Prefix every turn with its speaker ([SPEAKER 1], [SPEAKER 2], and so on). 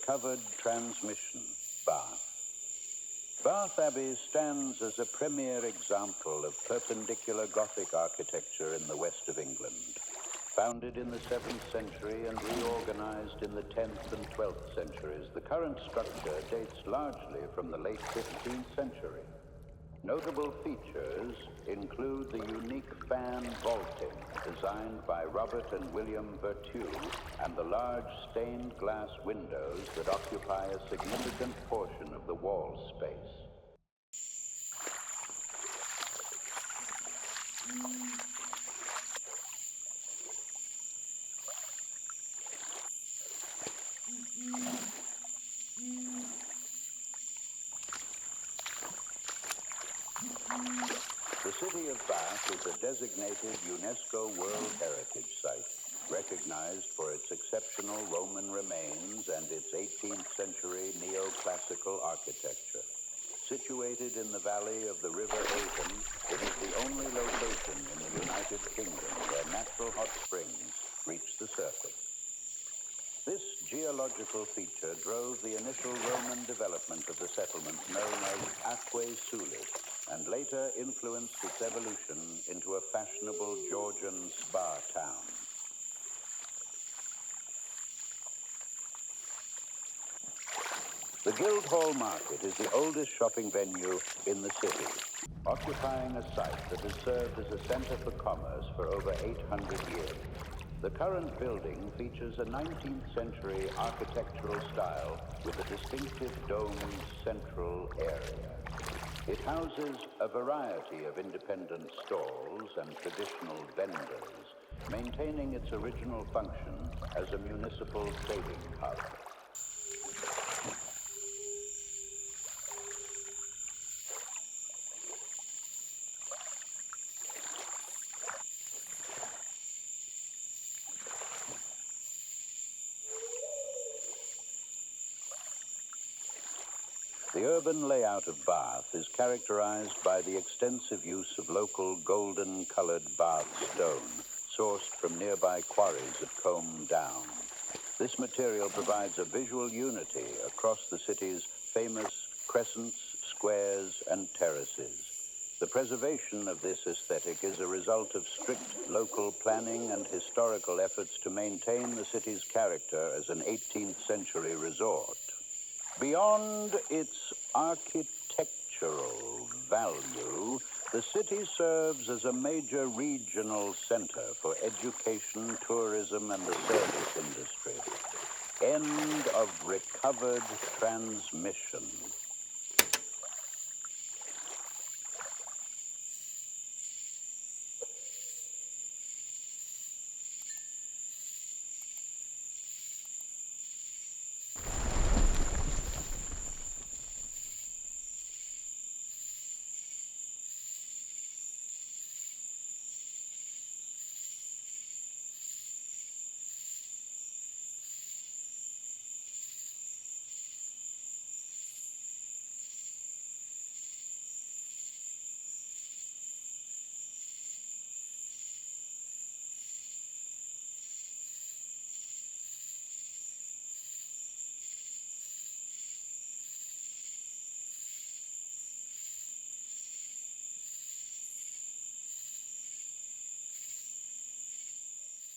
[SPEAKER 1] recovered transmission, Bath. Bath Abbey stands as a premier example of perpendicular Gothic architecture in the west of England. Founded in the 7th century and reorganized in the 10th and 12th centuries, the current structure dates largely from the late 15th century. Notable features include the unique fan vaulting designed by Robert and William Vertue and the large stained glass windows that occupy a significant portion of the wall space. The city of Bath is a designated UNESCO World Heritage Site, recognized for its exceptional Roman remains and its 18th century neoclassical architecture. Situated in the valley of the River Avon, it is the only location in the United Kingdom where natural hot springs reach the surface. This geological feature drove the initial Roman development of the settlement known as Aquae Sulis, and later influenced its evolution into a fashionable Georgian spa town. The Guildhall Market is the oldest shopping venue in the city, occupying a site that has served as a center for commerce for over 800 years. The current building features a 19th century architectural style with a distinctive domed central area. It houses a variety of independent stalls and traditional vendors, maintaining its original function as a municipal trading hub. The urban layout of Bath is characterized by the extensive use of local golden-colored Bath stone, sourced from nearby quarries at Combe Down. This material provides a visual unity across the city's famous crescents, squares, and terraces. The preservation of this aesthetic is a result of strict local planning and historical efforts to maintain the city's character as an 18th century resort. Beyond its architectural value, the city serves as a major regional center for education, tourism, and the service industry. End of recovered transmission.